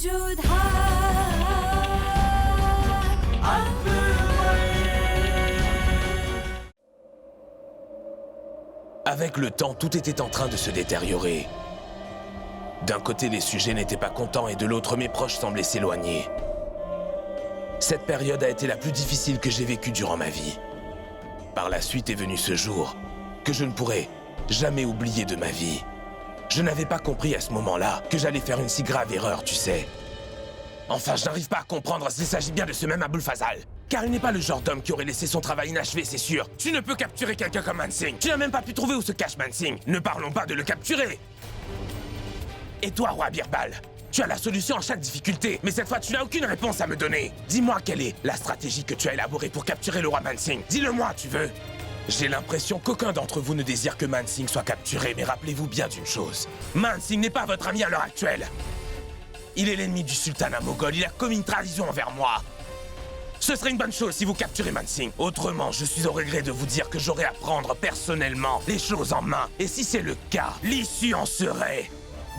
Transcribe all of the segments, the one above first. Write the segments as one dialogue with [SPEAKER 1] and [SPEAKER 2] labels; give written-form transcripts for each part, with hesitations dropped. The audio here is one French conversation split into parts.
[SPEAKER 1] وجود
[SPEAKER 2] Avec le temps, tout était en train de se détériorer. D'un côté, les sujets n'étaient pas contents et de l'autre, mes proches semblaient s'éloigner. Cette période a été la plus difficile que j'ai vécue durant ma vie. Par la suite est venu ce jour que je ne pourrai jamais oublier de ma vie. Je n'avais pas compris à ce moment-là que j'allais faire une si grave erreur, tu sais. Enfin, je n'arrive pas à comprendre s'il s'agit bien de ce même Aboul Fazal. Car il n'est pas le genre d'homme qui aurait laissé son travail inachevé, c'est sûr. Tu ne peux capturer quelqu'un comme Mansingh. Tu n'as même pas pu trouver où se cache Mansingh. Ne parlons pas de le capturer. Et toi, roi Birbal, tu as la solution à chaque difficulté, mais cette fois tu n'as aucune réponse à me donner. Dis-moi quelle est la stratégie que tu as élaborée pour capturer le roi Mansingh. Dis-le-moi, tu veux. J'ai l'impression qu'aucun d'entre vous ne désire que Mansingh soit capturé, mais rappelez-vous bien d'une chose. Mansingh n'est pas votre ami à l'heure actuelle. Il est l'ennemi du sultanat moghol, il a commis une trahison envers moi. Ce serait une bonne chose si vous capturez Mansingh. Autrement, je suis au regret de vous dire que j'aurai à prendre personnellement les choses en main. Et si c'est le cas, l'issue en serait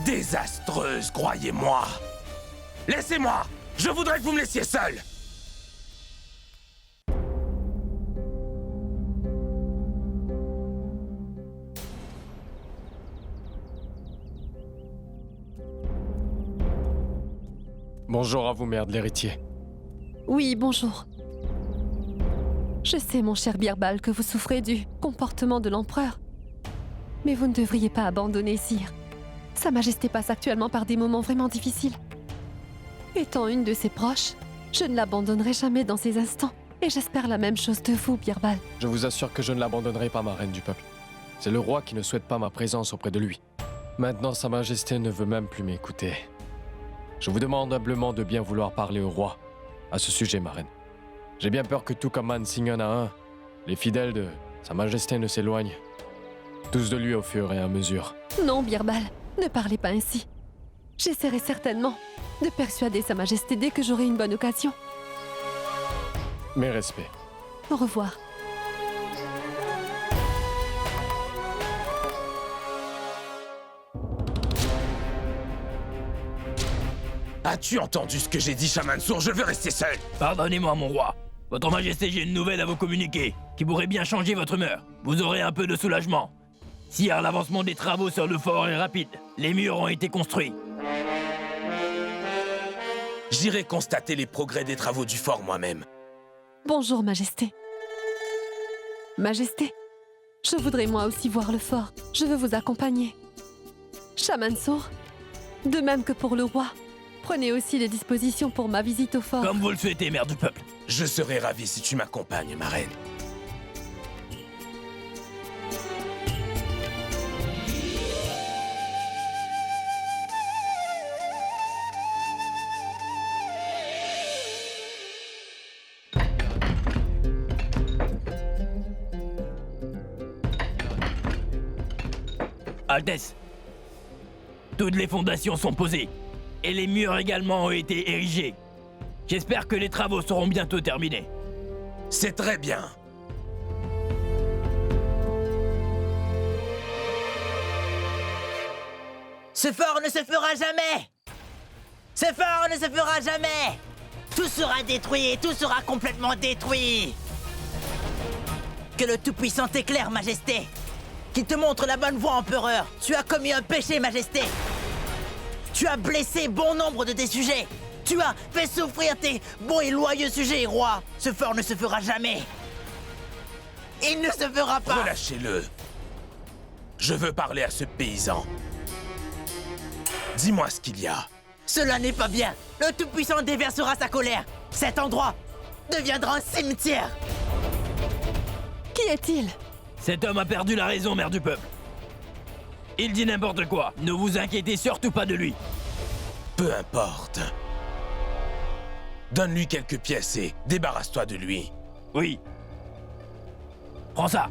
[SPEAKER 2] désastreuse, croyez-moi. Laissez-moi! Je voudrais que vous me laissiez seul!
[SPEAKER 3] Bonjour à vous, mère de l'héritier.
[SPEAKER 4] Oui, bonjour. Je sais, mon cher Birbal, que vous souffrez du comportement de l'empereur. Mais vous ne devriez pas abandonner, sire. Sa Majesté passe actuellement par des moments vraiment difficiles. Étant une de ses proches, je ne l'abandonnerai jamais dans ces instants. Et j'espère la même chose de vous, Birbal.
[SPEAKER 3] Je vous assure que je ne l'abandonnerai pas, ma reine du peuple. C'est le roi qui ne souhaite pas ma présence auprès de lui. Maintenant, Sa Majesté ne veut même plus m'écouter. Je vous demande humblement de bien vouloir parler au roi à ce sujet, ma reine. J'ai bien peur que tout comme Mansingh en a un, les fidèles de Sa Majesté ne s'éloignent tous de lui au fur et à mesure.
[SPEAKER 4] Non, Birbal, ne parlez pas ainsi. J'essaierai certainement de persuader Sa Majesté dès que j'aurai une bonne occasion.
[SPEAKER 3] Mes respects.
[SPEAKER 4] Au revoir.
[SPEAKER 2] As-tu entendu ce que j'ai dit, Shah Mansour? Je veux rester seul.
[SPEAKER 5] Pardonnez-moi, mon roi. Votre Majesté, j'ai une nouvelle à vous communiquer, qui pourrait bien changer votre humeur. Vous aurez un peu de soulagement. Sire, l'avancement des travaux sur le fort est rapide. Les murs ont été construits.
[SPEAKER 2] J'irai constater les progrès des travaux du fort moi-même.
[SPEAKER 4] Bonjour, Majesté. Majesté, je voudrais moi aussi voir le fort. Je veux vous accompagner. Shah Mansour, de même que pour le roi, prenez aussi les dispositions pour ma visite au fort.
[SPEAKER 5] Comme vous le souhaitez, mère du peuple.
[SPEAKER 2] Je serai ravi si tu m'accompagnes, ma reine.
[SPEAKER 5] Altesse, toutes les fondations sont posées, et les murs également ont été érigés. J'espère que les travaux seront bientôt terminés.
[SPEAKER 2] C'est très bien.
[SPEAKER 6] Ce fort ne se fera jamais! Ce fort ne se fera jamais! Tout sera détruit, tout sera complètement détruit! Que le Tout-Puissant t'éclaire, Majesté! Qu'il te montre la bonne voie, Empereur! Tu as commis un péché, Majesté! Tu as blessé bon nombre de tes sujets! Tu as fait souffrir tes bons et loyaux sujets, roi! Ce fort ne se fera jamais! Il ne se fera pas!
[SPEAKER 2] Relâchez-le. Je veux parler à ce paysan. Dis-moi ce qu'il y a.
[SPEAKER 6] Cela n'est pas bien! Le Tout-Puissant déversera sa colère! Cet endroit deviendra un cimetière!
[SPEAKER 4] Qui est-il?
[SPEAKER 5] Cet homme a perdu la raison, mère du peuple. Il dit n'importe quoi. Ne vous inquiétez surtout pas de lui.
[SPEAKER 2] Peu importe. Donne-lui quelques pièces et débarrasse-toi de lui.
[SPEAKER 5] Oui. Prends ça.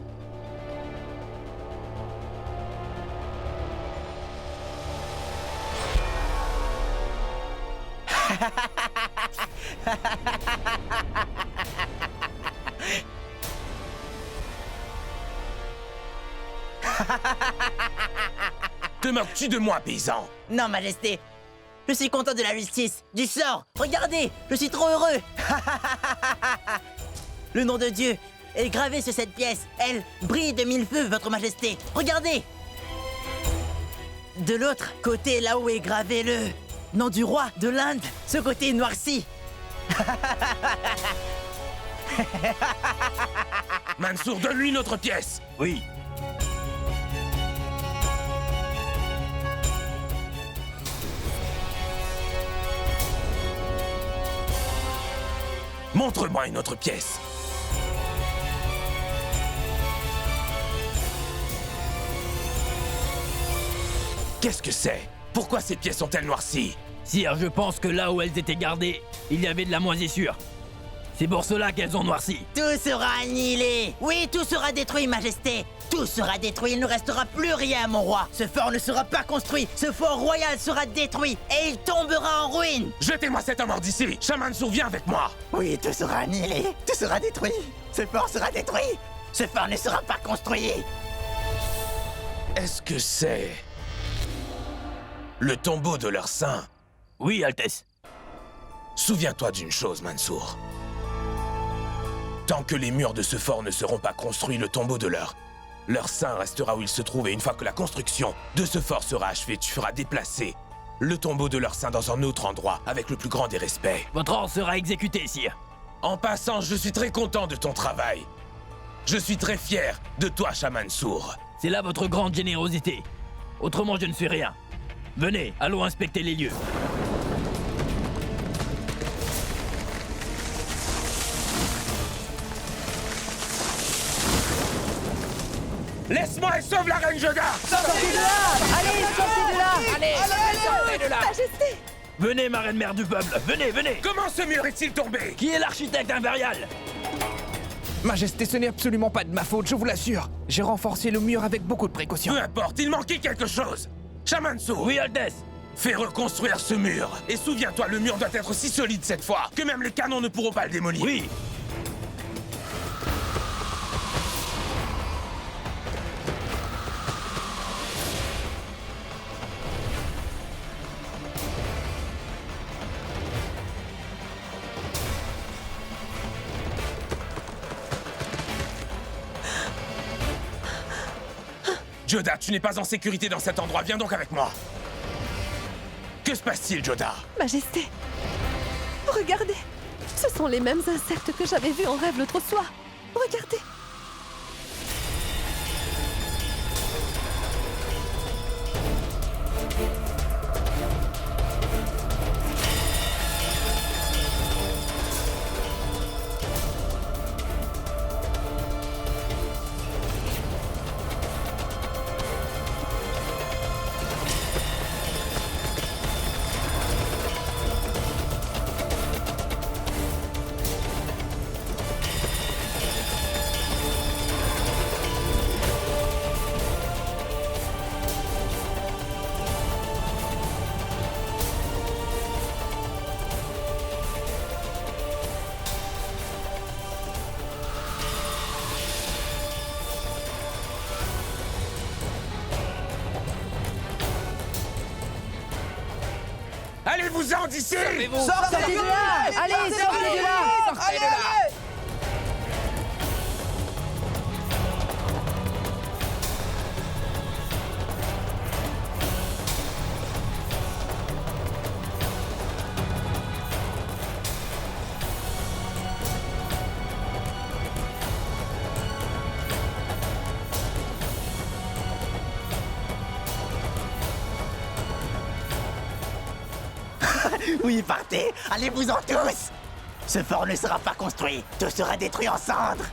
[SPEAKER 2] Te moques-tu de moi, paysan?
[SPEAKER 6] Non, Majesté! Je suis content de la justice, du sort. Regardez, je suis trop heureux. Le nom de Dieu est gravé sur cette pièce. Elle brille de mille feux, votre majesté. Regardez. De l'autre côté, là où est gravé le nom du roi de l'Inde, ce côté noirci.
[SPEAKER 2] Mansour, donne-lui notre pièce.
[SPEAKER 5] Oui.
[SPEAKER 2] Montre-moi une autre pièce. Qu'est-ce que c'est? Pourquoi ces pièces sont-elles noircies?
[SPEAKER 5] Sire, je pense que là où elles étaient gardées, il y avait de la moisissure. C'est pour cela qu'elles ont noirci.
[SPEAKER 6] Tout sera annihilé. Oui, tout sera détruit, majesté. Tout sera détruit, il ne restera plus rien, mon roi. Ce fort ne sera pas construit. Ce fort royal sera détruit et il tombera en ruine.
[SPEAKER 2] Jetez-moi cet homme hors d'ici. Shah Mansour, viens avec moi.
[SPEAKER 6] Oui, tout sera annihilé. Tout sera détruit. Ce fort sera détruit. Ce fort ne sera pas construit.
[SPEAKER 2] Est-ce que c'est le tombeau de leur saint?
[SPEAKER 5] Oui, Altesse.
[SPEAKER 2] Souviens-toi d'une chose, Mansour. Tant que les murs de ce fort ne seront pas construits, le tombeau de leur saint restera où il se trouve, et une fois que la construction de ce fort sera achevée, tu feras déplacer le tombeau de leur saint dans un autre endroit, avec le plus grand des respects.
[SPEAKER 5] Votre ordre sera exécuté, sire.
[SPEAKER 2] En passant, je suis très content de ton travail. Je suis très fier de toi, Shah Mansour.
[SPEAKER 5] C'est là votre grande générosité. Autrement, je ne suis rien. Venez, allons inspecter les lieux.
[SPEAKER 2] Laisse-moi et sauve la reine Joda!
[SPEAKER 1] Sortez de là! Allez, sortez de là! Allez, sortez de là!
[SPEAKER 4] Majesté!
[SPEAKER 5] Venez, marraine mère du peuple, venez, venez!
[SPEAKER 2] Comment ce mur est-il tombé?
[SPEAKER 5] Qui est l'architecte impérial?
[SPEAKER 1] Majesté, ce n'est absolument pas de ma faute, je vous l'assure. J'ai renforcé le mur avec beaucoup de précautions.
[SPEAKER 2] Peu importe, il manquait quelque chose. Shah Mansour,
[SPEAKER 5] Oui, Altesse.
[SPEAKER 2] fais reconstruire ce mur. Et souviens-toi, le mur doit être si solide cette fois que même les canons ne pourront pas le démolir.
[SPEAKER 5] Oui.
[SPEAKER 2] Joda, tu n'es pas en sécurité dans cet endroit, viens donc avec moi. Que se passe-t-il, Joda?
[SPEAKER 4] Majesté! Regardez! Ce sont les mêmes insectes que j'avais vus en rêve l'autre soir. Regardez!
[SPEAKER 2] Allez-vous-en d'ici!
[SPEAKER 1] Sortez de là! Allez, sortez de là! Sortez de là!
[SPEAKER 6] Oui, partez. Allez-vous-en tous. Ce fort ne sera pas construit. Tout sera détruit en cendres.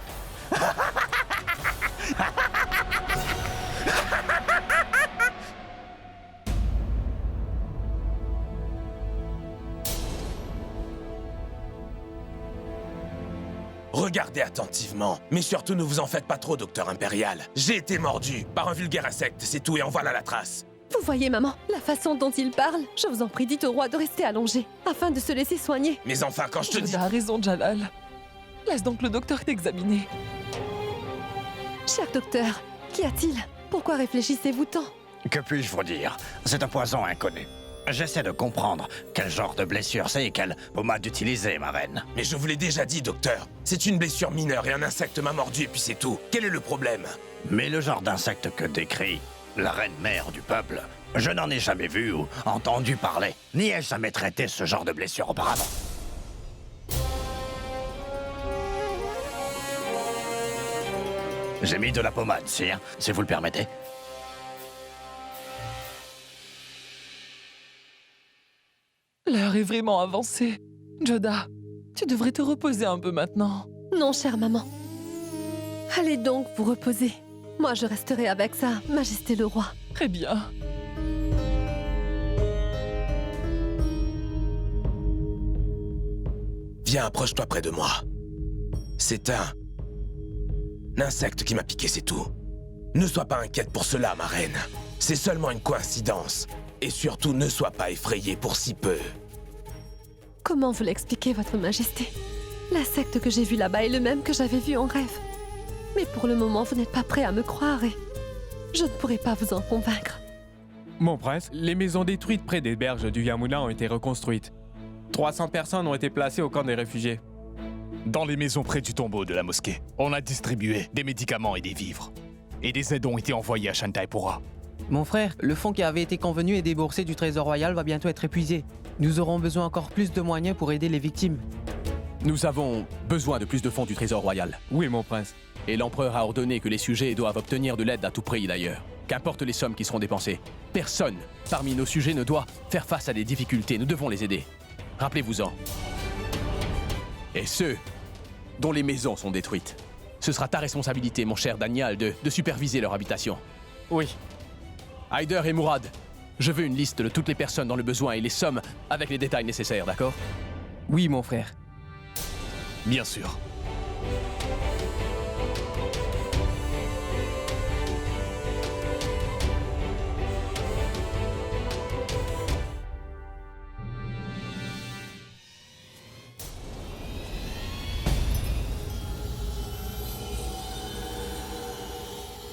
[SPEAKER 2] Regardez attentivement, mais surtout ne vous en faites pas trop, docteur impérial. J'ai été mordu par un vulgaire insecte, c'est tout, et en voilà la trace.
[SPEAKER 4] Vous voyez, maman, la façon dont il parle? Je vous en prie, dites au roi de rester allongé, afin de se laisser soigner.
[SPEAKER 2] Mais enfin, quand je te dis...
[SPEAKER 7] Joda a raison, Jalal. Laisse donc le docteur t'examiner.
[SPEAKER 4] Cher docteur, qu'y a-t-il? Pourquoi réfléchissez-vous tant?
[SPEAKER 8] Que puis-je vous dire? C'est un poison inconnu. J'essaie de comprendre quel genre de blessure c'est et quelle pommade utiliser, ma reine.
[SPEAKER 2] Mais je vous l'ai déjà dit, docteur. C'est une blessure mineure et un insecte m'a mordu et puis c'est tout. Quel est le problème?
[SPEAKER 8] Mais le genre d'insecte que décrit la reine mère du peuple, je n'en ai jamais vu ou entendu parler, ni ai-je jamais traité ce genre de blessure auparavant. J'ai mis de la pommade, sire, si vous le permettez.
[SPEAKER 7] L'heure est vraiment avancée. Joda, tu devrais te reposer un peu maintenant.
[SPEAKER 4] Non, chère maman. Allez donc vous reposer. Moi, je resterai avec Sa Majesté le Roi.
[SPEAKER 7] Très bien.
[SPEAKER 2] Viens, approche-toi près de moi. C'est un insecte qui m'a piqué, c'est tout. Ne sois pas inquiète pour cela, ma reine. C'est seulement une coïncidence. Et surtout, ne sois pas effrayée pour si peu.
[SPEAKER 4] Comment vous l'expliquez, Votre Majesté? L'insecte que j'ai vu là-bas est le même que j'avais vu en rêve. Mais pour le moment, vous n'êtes pas prêt à me croire et je ne pourrai pas vous en convaincre.
[SPEAKER 1] Mon prince, les maisons détruites près des berges du Yamuna ont été reconstruites. 300 personnes ont été placées au camp des réfugiés.
[SPEAKER 9] Dans les maisons près du tombeau de la mosquée, on a distribué des médicaments et des vivres. Et des aides ont été envoyées à Shantaipura.
[SPEAKER 10] Mon frère, le fonds qui avait été convenu et déboursé du Trésor Royal va bientôt être épuisé. Nous aurons besoin encore plus de moyens pour aider les victimes.
[SPEAKER 11] Nous avons besoin de plus de fonds du Trésor Royal.
[SPEAKER 1] Oui, mon prince.
[SPEAKER 11] Et l'empereur a ordonné que les sujets doivent obtenir de l'aide à tout prix d'ailleurs. Qu'importe les sommes qui seront dépensées. Personne parmi nos sujets ne doit faire face à des difficultés. Nous devons les aider. Rappelez-vous-en. Et ceux dont les maisons sont détruites. Ce sera ta responsabilité, mon cher Daniel, de superviser leur habitation.
[SPEAKER 3] Oui.
[SPEAKER 11] Haider et Mourad, je veux une liste de toutes les personnes dans le besoin et les sommes avec les détails nécessaires, d'accord?
[SPEAKER 10] Oui, mon frère.
[SPEAKER 9] Bien sûr.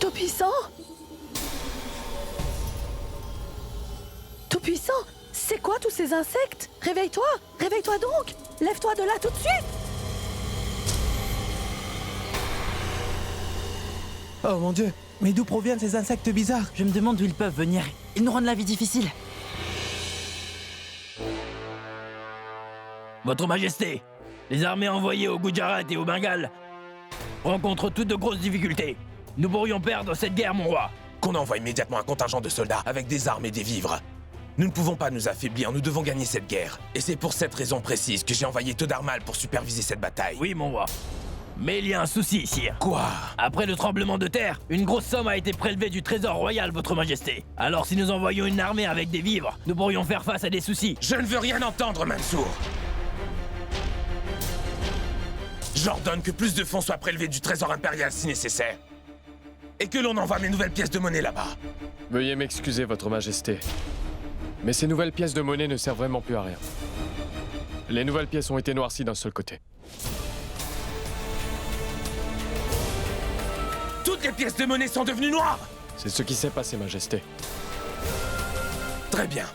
[SPEAKER 12] Tout-Puissant? Tout-Puissant? C'est quoi tous ces insectes? Réveille-toi! Réveille-toi donc! Lève-toi de là tout de suite!
[SPEAKER 10] Oh mon Dieu, mais d'où proviennent ces insectes bizarres?
[SPEAKER 6] Je me demande d'où ils peuvent venir. Ils nous rendent la vie difficile.
[SPEAKER 5] Votre Majesté, les armées envoyées au Gujarat et au Bengale rencontrent toutes de grosses difficultés. Nous pourrions perdre cette guerre, mon roi.
[SPEAKER 2] Qu'on envoie immédiatement un contingent de soldats avec des armes et des vivres. Nous ne pouvons pas nous affaiblir, nous devons gagner cette guerre. Et c'est pour cette raison précise que j'ai envoyé Todarmal pour superviser cette bataille.
[SPEAKER 5] Oui, mon roi. Mais il y a un souci, sire.
[SPEAKER 2] Quoi?
[SPEAKER 5] Après le tremblement de terre, une grosse somme a été prélevée du trésor royal, votre majesté. Alors si nous envoyons une armée avec des vivres, nous pourrions faire face à des soucis.
[SPEAKER 2] Je ne veux rien entendre, Mansour. J'ordonne que plus de fonds soient prélevés du trésor impérial si nécessaire. Et que l'on envoie mes nouvelles pièces de monnaie là-bas.
[SPEAKER 3] Veuillez m'excuser, Votre Majesté. Mais ces nouvelles pièces de monnaie ne servent vraiment plus à rien. Les nouvelles pièces ont été noircies d'un seul côté.
[SPEAKER 2] Toutes les pièces de monnaie sont devenues noires!
[SPEAKER 3] C'est ce qui s'est passé, Majesté.
[SPEAKER 2] Très bien.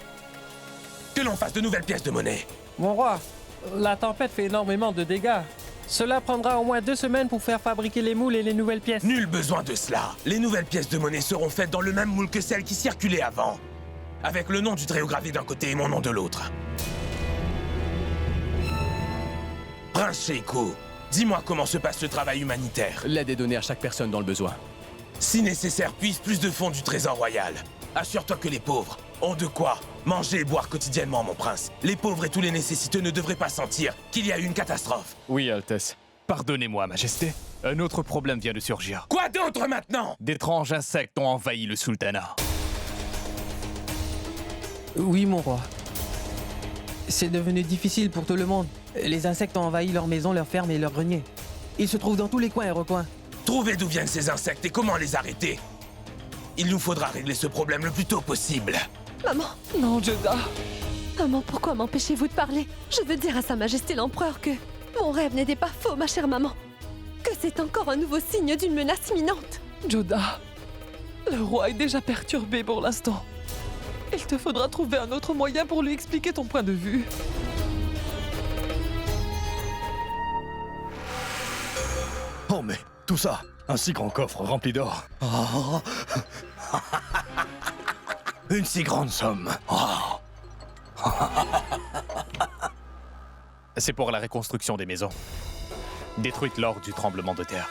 [SPEAKER 2] Que l'on fasse de nouvelles pièces de monnaie.
[SPEAKER 10] Mon roi, la tempête fait énormément de dégâts. Cela prendra au moins 2 semaines pour faire fabriquer les moules et les nouvelles pièces.
[SPEAKER 2] Nul besoin de cela. Les nouvelles pièces de monnaie seront faites dans le même moule que celles qui circulaient avant. Avec le nom du tréau gravé d'un côté et mon nom de l'autre. Prince Sheiko, dis-moi comment se passe le travail humanitaire.
[SPEAKER 11] L'aide est donnée à chaque personne dans le besoin.
[SPEAKER 2] Si nécessaire, puise plus de fonds du trésor royal. Assure-toi que les pauvres ont de quoi manger et boire quotidiennement, mon prince. Les pauvres et tous les nécessiteux ne devraient pas sentir qu'il y a eu une catastrophe.
[SPEAKER 3] Oui, Altesse.
[SPEAKER 9] Pardonnez-moi, Majesté. Un autre problème vient de surgir.
[SPEAKER 2] Quoi d'autre maintenant?
[SPEAKER 9] D'étranges insectes ont envahi le sultanat.
[SPEAKER 10] Oui, mon roi. C'est devenu difficile pour tout le monde. Les insectes ont envahi leurs maisons, leurs fermes et leurs greniers. Ils se trouvent dans tous les coins et recoins.
[SPEAKER 2] Trouvez d'où viennent ces insectes et comment les arrêter. Il nous faudra régler ce problème le plus tôt possible.
[SPEAKER 4] Maman!
[SPEAKER 7] Non, Joda.
[SPEAKER 4] Maman, pourquoi m'empêchez-vous de parler? Je veux dire à Sa Majesté l'Empereur que mon rêve n'était pas faux, ma chère maman. Que c'est encore un nouveau signe d'une menace imminente.
[SPEAKER 7] Joda. Le roi est déjà perturbé pour l'instant. Il te faudra trouver un autre moyen pour lui expliquer ton point de vue.
[SPEAKER 8] Oh mais, tout ça, un si grand coffre rempli d'or. Oh. Une si grande somme. Oh.
[SPEAKER 9] C'est pour la reconstruction des maisons, détruites lors du tremblement de terre.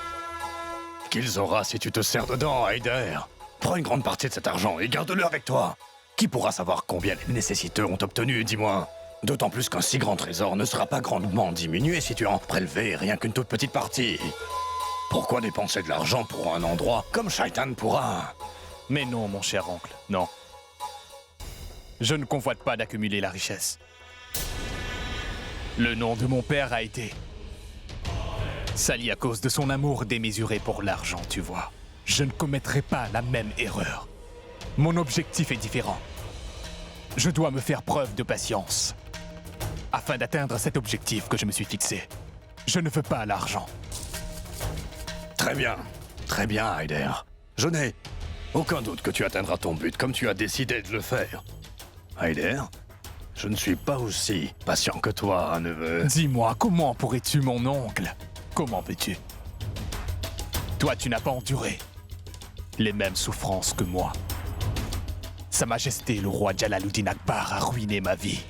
[SPEAKER 8] Qu'ils aura si tu te sers dedans, Heider. Prends une grande partie de cet argent et garde-le avec toi. Qui pourra savoir combien les nécessiteux ont obtenu, dis-moi? D'autant plus qu'un si grand trésor ne sera pas grandement diminué si tu en prélevais rien qu'une toute petite partie. Pourquoi dépenser de l'argent pour un endroit comme Shaitanpura?
[SPEAKER 9] Mais non, mon cher oncle, non. Je ne convoite pas d'accumuler la richesse. Le nom de mon père a été sali à cause de son amour démesuré pour l'argent, tu vois. Je ne commettrai pas la même erreur. Mon objectif est différent. Je dois me faire preuve de patience afin d'atteindre cet objectif que je me suis fixé. Je ne veux pas l'argent.
[SPEAKER 8] Très bien, Heider. Je n'ai aucun doute que tu atteindras ton but comme tu as décidé de le faire. Heider, je ne suis pas aussi patient que toi, neveu.
[SPEAKER 9] Dis-moi, comment pourrais-tu, mon oncle? Comment peux-tu? Toi, tu n'as pas enduré les mêmes souffrances que moi. Sa Majesté, le roi Jalaluddin Akbar, a ruiné ma vie.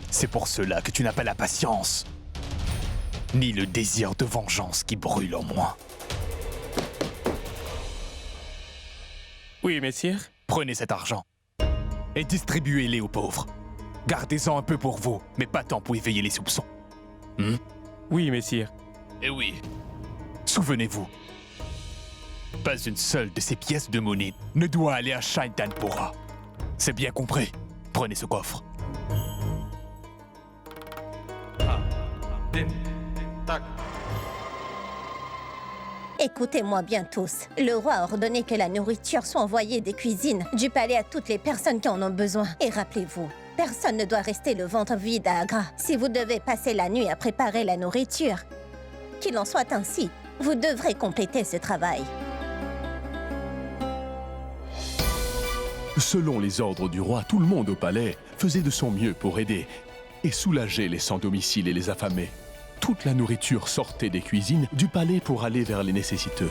[SPEAKER 9] C'est pour cela que tu n'as pas la patience, ni le désir de vengeance qui brûle en moi.
[SPEAKER 1] Oui, messire.
[SPEAKER 9] Prenez cet argent et distribuez-les aux pauvres. Gardez-en un peu pour vous, mais pas tant pour éveiller les soupçons.
[SPEAKER 1] Oui, messire.
[SPEAKER 9] Eh oui. Souvenez-vous, pas une seule de ces pièces de monnaie ne doit aller à Shaitanpura. C'est bien compris. Prenez ce coffre.
[SPEAKER 13] Écoutez-moi bien tous. Le roi a ordonné que la nourriture soit envoyée des cuisines du palais à toutes les personnes qui en ont besoin. Et rappelez-vous, personne ne doit rester le ventre vide à Agra. Si vous devez passer la nuit à préparer la nourriture, qu'il en soit ainsi, vous devrez compléter ce travail.
[SPEAKER 14] Selon les ordres du roi, tout le monde au palais faisait de son mieux pour aider et soulager les sans-domicile et les affamés. Toute la nourriture sortait des cuisines du palais pour aller vers les nécessiteux.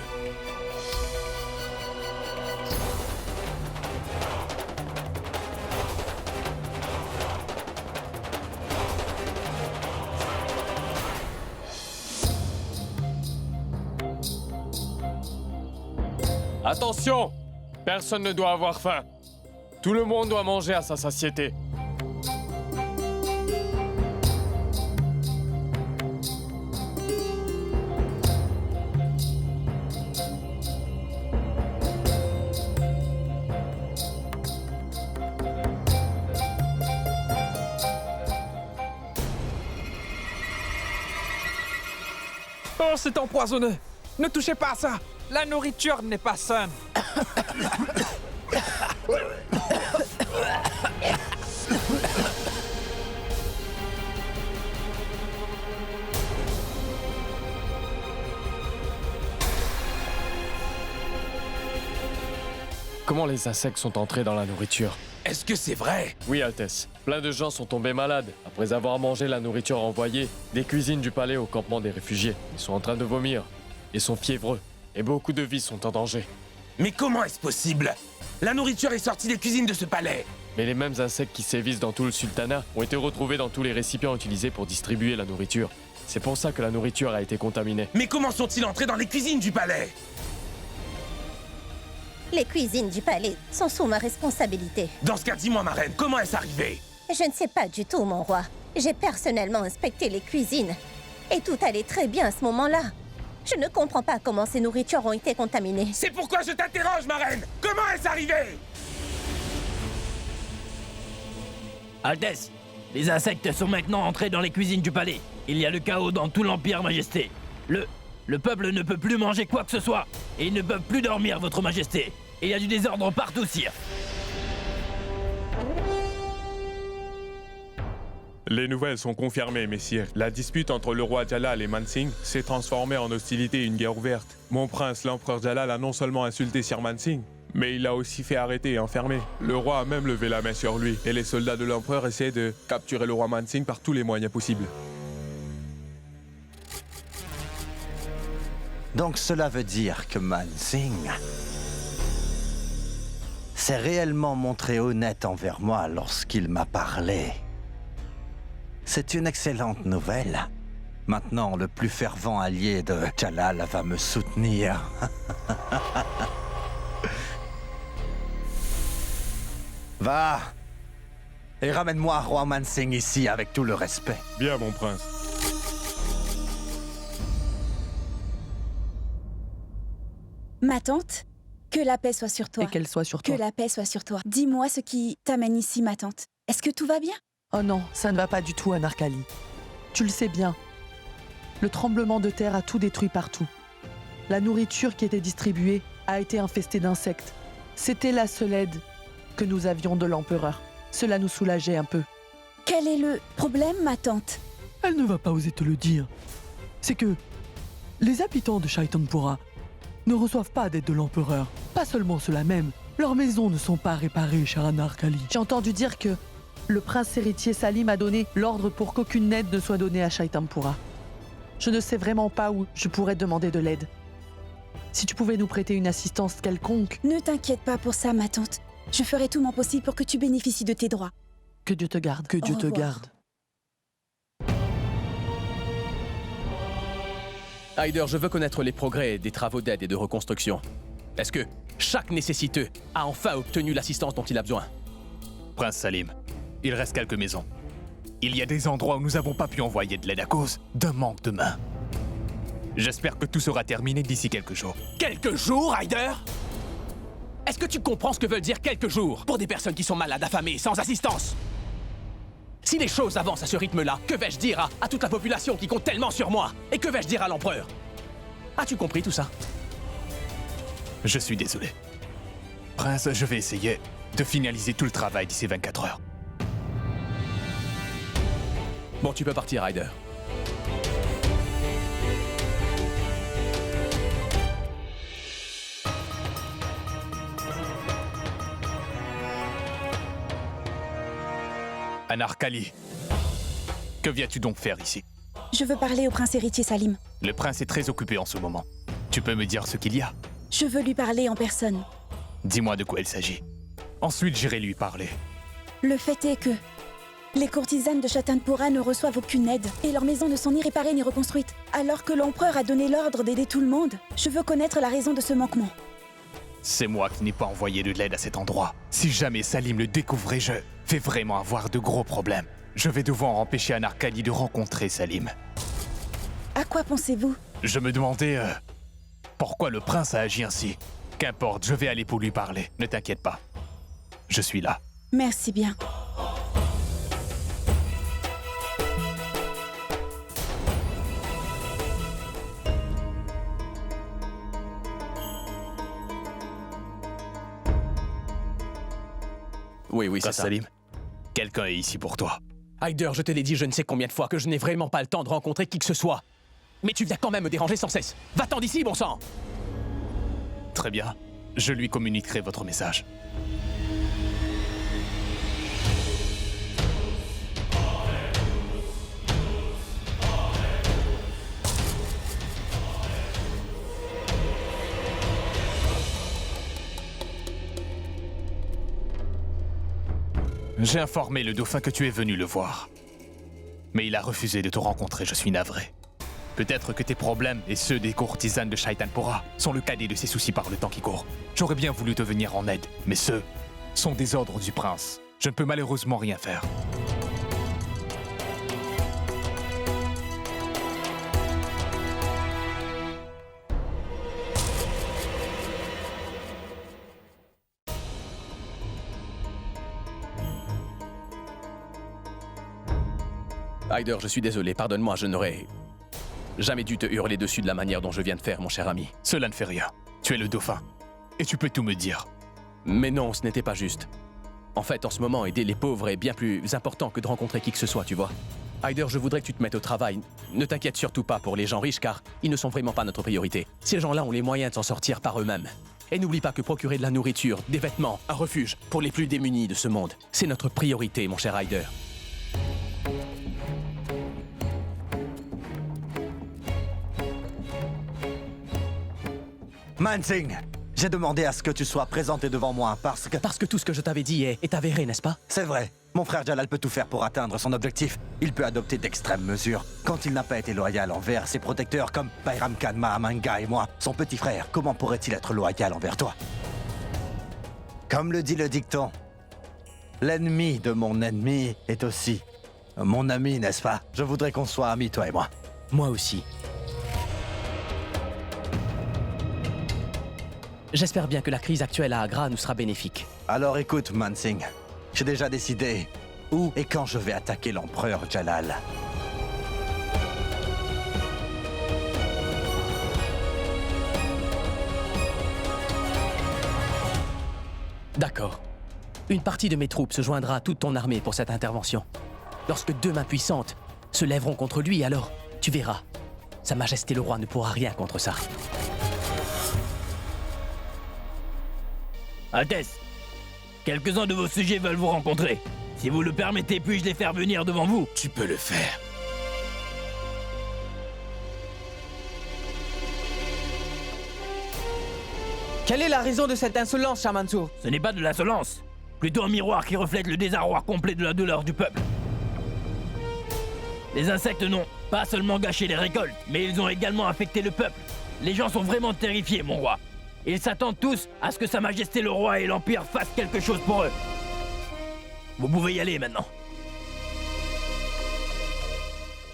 [SPEAKER 3] Attention! Personne ne doit avoir faim. Tout le monde doit manger à sa satiété.
[SPEAKER 7] Oh, c'est empoisonné! Ne touchez pas à ça! La nourriture n'est pas saine!
[SPEAKER 3] Comment les insectes sont entrés dans la nourriture?
[SPEAKER 2] Est-ce que c'est vrai?
[SPEAKER 3] Oui, Altesse. Plein de gens sont tombés malades après avoir mangé la nourriture envoyée des cuisines du palais au campement des réfugiés. Ils sont en train de vomir. Ils sont fiévreux. Et beaucoup de vies sont en danger.
[SPEAKER 2] Mais comment est-ce possible? La nourriture est sortie des cuisines de ce palais.
[SPEAKER 3] Mais les mêmes insectes qui sévissent dans tout le sultanat ont été retrouvés dans tous les récipients utilisés pour distribuer la nourriture. C'est pour ça que la nourriture a été contaminée.
[SPEAKER 2] Mais comment sont-ils entrés dans les cuisines du palais?
[SPEAKER 13] Les cuisines du palais sont sous ma responsabilité.
[SPEAKER 2] Dans ce cas, dis-moi, ma reine, comment est-ce arrivé?
[SPEAKER 13] Je ne sais pas du tout, mon roi. J'ai personnellement inspecté les cuisines. Et tout allait très bien à ce moment-là. Je ne comprends pas comment ces nourritures ont été contaminées.
[SPEAKER 2] C'est pourquoi je t'interroge, ma reine. Comment est-ce arrivé?
[SPEAKER 5] Altesse, les insectes sont maintenant entrés dans les cuisines du palais. Il y a le chaos dans tout l'Empire, Majesté. Le peuple ne peut plus manger quoi que ce soit. Et ils ne peuvent plus dormir, Votre Majesté. Et il y a du désordre partout, sire.
[SPEAKER 1] Les nouvelles sont confirmées, messire. La dispute entre le roi Jalal et Mansingh s'est transformée en hostilité et une guerre ouverte. Mon prince, l'empereur Jalal, a non seulement insulté Sir Mansingh, Mais il l'a aussi fait arrêter et enfermer. Le roi a même levé la main sur lui, et les soldats de l'empereur essaient de capturer le roi Mansing par tous les moyens possibles.
[SPEAKER 15] Donc cela veut dire que Mansing s'est réellement montré honnête envers moi lorsqu'il m'a parlé. C'est une excellente nouvelle. Maintenant, le plus fervent allié de Jalal va me soutenir. Va et ramène-moi roi Mansing ici avec tout le respect.
[SPEAKER 1] Bien, mon prince.
[SPEAKER 12] Ma tante, que la paix soit sur toi.
[SPEAKER 7] Et qu'elle soit sur toi.
[SPEAKER 12] Que la paix soit sur toi. Dis-moi ce qui t'amène ici, ma tante. Est-ce que tout va bien?
[SPEAKER 7] Oh non, ça ne va pas du tout, Anarkali. Tu le sais bien. Le tremblement de terre a tout détruit partout. La nourriture qui était distribuée a été infestée d'insectes. C'était la seule aide que nous avions de l'empereur. Cela nous soulageait un peu.
[SPEAKER 12] Quel est le problème, ma tante?
[SPEAKER 7] Elle ne va pas oser te le dire. C'est que les habitants de Shaitanpura ne reçoivent pas d'aide de l'empereur. Pas seulement cela même, leurs maisons ne sont pas réparées, cher Anarkali. J'ai entendu dire que le prince héritier Salim a donné l'ordre pour qu'aucune aide ne soit donnée à Shaitanpura. Je ne sais vraiment pas où je pourrais demander de l'aide. Si tu pouvais nous prêter une assistance quelconque...
[SPEAKER 12] Ne t'inquiète pas pour ça, ma tante. Je ferai tout mon possible pour que tu bénéficies de tes droits.
[SPEAKER 7] Que Dieu te garde. Que Dieu te garde.
[SPEAKER 11] Hyder, je veux connaître les progrès des travaux d'aide et de reconstruction. Est-ce que chaque nécessiteux a enfin obtenu l'assistance dont il a besoin?
[SPEAKER 9] Prince Salim, il reste quelques maisons. Il y a des endroits où nous n'avons pas pu envoyer de l'aide à cause d'un manque de main. J'espère que tout sera terminé d'ici quelques jours.
[SPEAKER 11] Quelques jours, Hyder? Est-ce que tu comprends ce que veulent dire quelques jours pour des personnes qui sont malades, affamées, sans assistance? Si les choses avancent à ce rythme-là, que vais-je dire à toute la population qui compte tellement sur moi? Et que vais-je dire à l'empereur? As-tu compris tout ça?
[SPEAKER 9] Je suis désolé. Prince, je vais essayer de finaliser tout le travail d'ici 24 heures.
[SPEAKER 11] Bon, tu peux partir, Hyder.
[SPEAKER 9] Anarkali, que viens-tu donc faire ici?
[SPEAKER 12] Je veux parler au prince héritier Salim.
[SPEAKER 9] Le prince est très occupé en ce moment. Tu peux me dire ce qu'il y a?
[SPEAKER 12] Je veux lui parler en personne.
[SPEAKER 9] Dis-moi de quoi il s'agit. Ensuite, j'irai lui parler.
[SPEAKER 12] Le fait est que les courtisanes de Shaitanpura ne reçoivent aucune aide et leurs maisons ne sont ni réparées ni reconstruites. Alors que l'empereur a donné l'ordre d'aider tout le monde, je veux connaître la raison de ce manquement.
[SPEAKER 9] C'est moi qui n'ai pas envoyé de l'aide à cet endroit. Si jamais Salim le découvrait, je vais vraiment avoir de gros problèmes. Je vais devoir empêcher Anarkali de rencontrer Salim.
[SPEAKER 12] À quoi pensez-vous?
[SPEAKER 9] Je me demandais pourquoi le prince a agi ainsi. Qu'importe, je vais aller pour lui parler. Ne t'inquiète pas. Je suis là.
[SPEAKER 12] Merci bien.
[SPEAKER 11] Oui, c'est ça.
[SPEAKER 9] Salim, quelqu'un est ici pour toi.
[SPEAKER 11] Hyder, je te l'ai dit je ne sais combien de fois que je n'ai vraiment pas le temps de rencontrer qui que ce soit. Mais tu viens quand même me déranger sans cesse. Va-t'en d'ici, bon sang!
[SPEAKER 9] Très bien. Je lui communiquerai votre message. J'ai informé le dauphin que tu es venu le voir. Mais il a refusé de te rencontrer, je suis navré. Peut-être que tes problèmes et ceux des courtisanes de Shaitanpura sont le cadet de ses soucis par le temps qui court. J'aurais bien voulu te venir en aide, mais ceux sont des ordres du prince. Je ne peux malheureusement rien faire.
[SPEAKER 11] Hyder, je suis désolé, pardonne-moi, je n'aurais jamais dû te hurler dessus de la manière dont je viens de faire, mon cher ami.
[SPEAKER 9] Cela ne fait rien. Tu es le dauphin. Et tu peux tout me dire.
[SPEAKER 11] Mais non, ce n'était pas juste. En fait, en ce moment, aider les pauvres est bien plus important que de rencontrer qui que ce soit, tu vois. Hyder, je voudrais que tu te mettes au travail. Ne t'inquiète surtout pas pour les gens riches, car ils ne sont vraiment pas notre priorité. Ces gens-là ont les moyens de s'en sortir par eux-mêmes. Et n'oublie pas que procurer de la nourriture, des vêtements, un refuge pour les plus démunis de ce monde, c'est notre priorité, mon cher Ryder.
[SPEAKER 15] Mansing, j'ai demandé à ce que tu sois présenté devant moi parce que...
[SPEAKER 11] Parce que tout ce que je t'avais dit est avéré, n'est-ce pas?
[SPEAKER 15] C'est vrai. Mon frère Jalal peut tout faire pour atteindre son objectif. Il peut adopter d'extrêmes mesures. Quand il n'a pas été loyal envers ses protecteurs comme Bayram Khan, Mahamanga et moi, son petit frère, comment pourrait-il être loyal envers toi? Comme le dit le dicton, l'ennemi de mon ennemi est aussi mon ami, n'est-ce pas? Je voudrais qu'on soit amis, toi et moi.
[SPEAKER 11] Moi aussi. J'espère bien que la crise actuelle à Agra nous sera bénéfique.
[SPEAKER 15] Alors écoute, Mansing, j'ai déjà décidé où et quand je vais attaquer l'empereur Jalal.
[SPEAKER 11] D'accord. Une partie de mes troupes se joindra à toute ton armée pour cette intervention. Lorsque deux mains puissantes se lèveront contre lui, alors tu verras. Sa Majesté le Roi ne pourra rien contre ça.
[SPEAKER 5] Altesse, quelques-uns de vos sujets veulent vous rencontrer. Si vous le permettez, puis-je les faire venir devant vous?
[SPEAKER 2] Tu peux le faire.
[SPEAKER 10] Quelle est la raison de cette insolence, cher Mansour?
[SPEAKER 5] Ce n'est pas de l'insolence, plutôt un miroir qui reflète le désarroi complet de la douleur du peuple. Les insectes n'ont pas seulement gâché les récoltes, mais ils ont également affecté le peuple. Les gens sont vraiment terrifiés, mon roi. Ils s'attendent tous à ce que Sa Majesté le Roi et l'Empire fassent quelque chose pour eux. Vous pouvez y aller maintenant.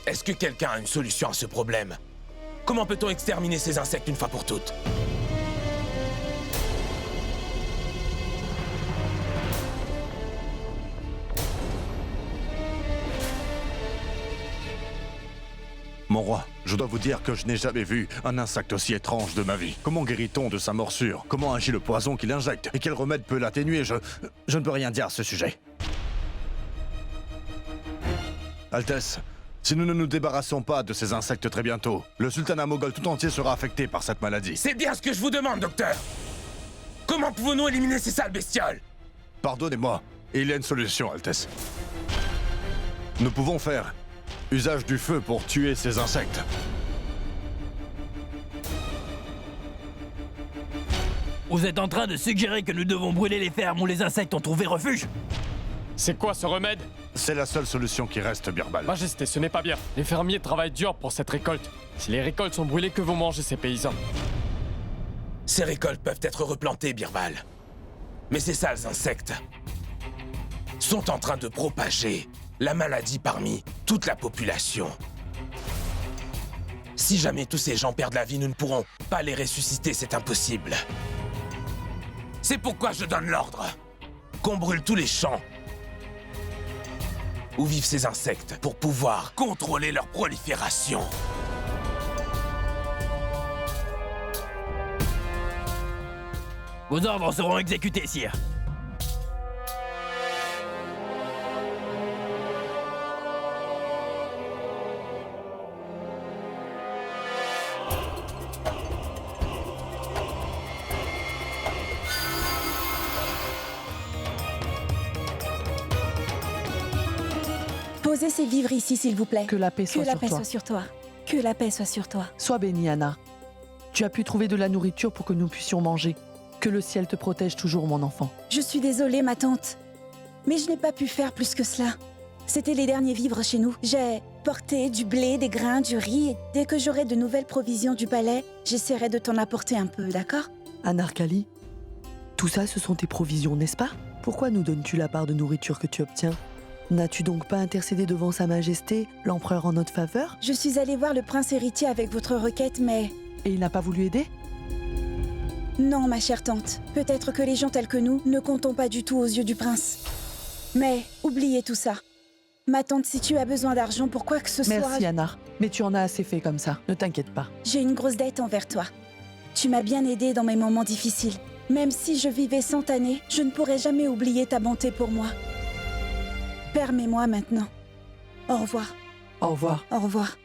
[SPEAKER 2] Est-ce que quelqu'un a une solution à ce problème? Comment peut-on exterminer ces insectes une fois pour toutes?
[SPEAKER 8] Mon roi, je dois vous dire que je n'ai jamais vu un insecte aussi étrange de ma vie. Comment guérit-on de sa morsure? Comment agit le poison qu'il injecte? Et quel remède peut l'atténuer? Je ne peux rien dire à ce sujet. Altesse, si nous ne nous débarrassons pas de ces insectes très bientôt, le sultanat moghol tout entier sera affecté par cette maladie.
[SPEAKER 2] C'est bien ce que je vous demande, docteur. Comment pouvons-nous éliminer ces sales bestioles?
[SPEAKER 8] Pardonnez-moi, il y a une solution, Altesse. Nous pouvons faire usage du feu pour tuer ces insectes.
[SPEAKER 5] Vous êtes en train de suggérer que nous devons brûler les fermes où les insectes ont trouvé refuge?
[SPEAKER 3] C'est quoi ce remède?
[SPEAKER 8] C'est la seule solution qui reste, Birbal.
[SPEAKER 3] Majesté, ce n'est pas bien. Les fermiers travaillent dur pour cette récolte. Si les récoltes sont brûlées, que vont manger ces paysans?
[SPEAKER 2] Ces récoltes peuvent être replantées, Birbal. Mais ces sales insectes sont en train de propager la maladie parmi toute la population. Si jamais tous ces gens perdent la vie, nous ne pourrons pas les ressusciter, c'est impossible. C'est pourquoi je donne l'ordre qu'on brûle tous les champs où vivent ces insectes pour pouvoir contrôler leur prolifération.
[SPEAKER 5] Vos ordres seront exécutés, sire.
[SPEAKER 12] Posez ces vivres ici, s'il vous plaît.
[SPEAKER 7] Que la paix soit
[SPEAKER 12] Que la
[SPEAKER 7] sur
[SPEAKER 12] paix
[SPEAKER 7] toi.
[SPEAKER 12] soit sur toi. Que la paix soit sur toi.
[SPEAKER 7] Sois bénie, Anna. Tu as pu trouver de la nourriture pour que nous puissions manger. Que le ciel te protège toujours, mon enfant.
[SPEAKER 12] Je suis désolée, ma tante. Mais je n'ai pas pu faire plus que cela. C'était les derniers vivres chez nous. J'ai porté du blé, des grains, du riz. Et dès que j'aurai de nouvelles provisions du palais, j'essaierai de t'en apporter un peu, d'accord?
[SPEAKER 7] Anarkali, tout ça, ce sont tes provisions, n'est-ce pas? Pourquoi nous donnes-tu la part de nourriture que tu obtiens? N'as-tu donc pas intercédé devant Sa Majesté, l'empereur en notre faveur?
[SPEAKER 12] Je suis allée voir le prince héritier avec votre requête, mais...
[SPEAKER 7] Et il n'a pas voulu aider?
[SPEAKER 12] Non, ma chère tante. Peut-être que les gens tels que nous ne comptons pas du tout aux yeux du prince. Mais oubliez tout ça. Ma tante, si tu as besoin d'argent pour quoi que ce soit...
[SPEAKER 7] Merci, Anna. Mais tu en as assez fait comme ça. Ne t'inquiète pas.
[SPEAKER 12] J'ai une grosse dette envers toi. Tu m'as bien aidée dans mes moments difficiles. Même si je vivais 100 années, je ne pourrais jamais oublier ta bonté pour moi. Permets-moi maintenant. Au revoir.
[SPEAKER 7] Au revoir.
[SPEAKER 12] Au revoir.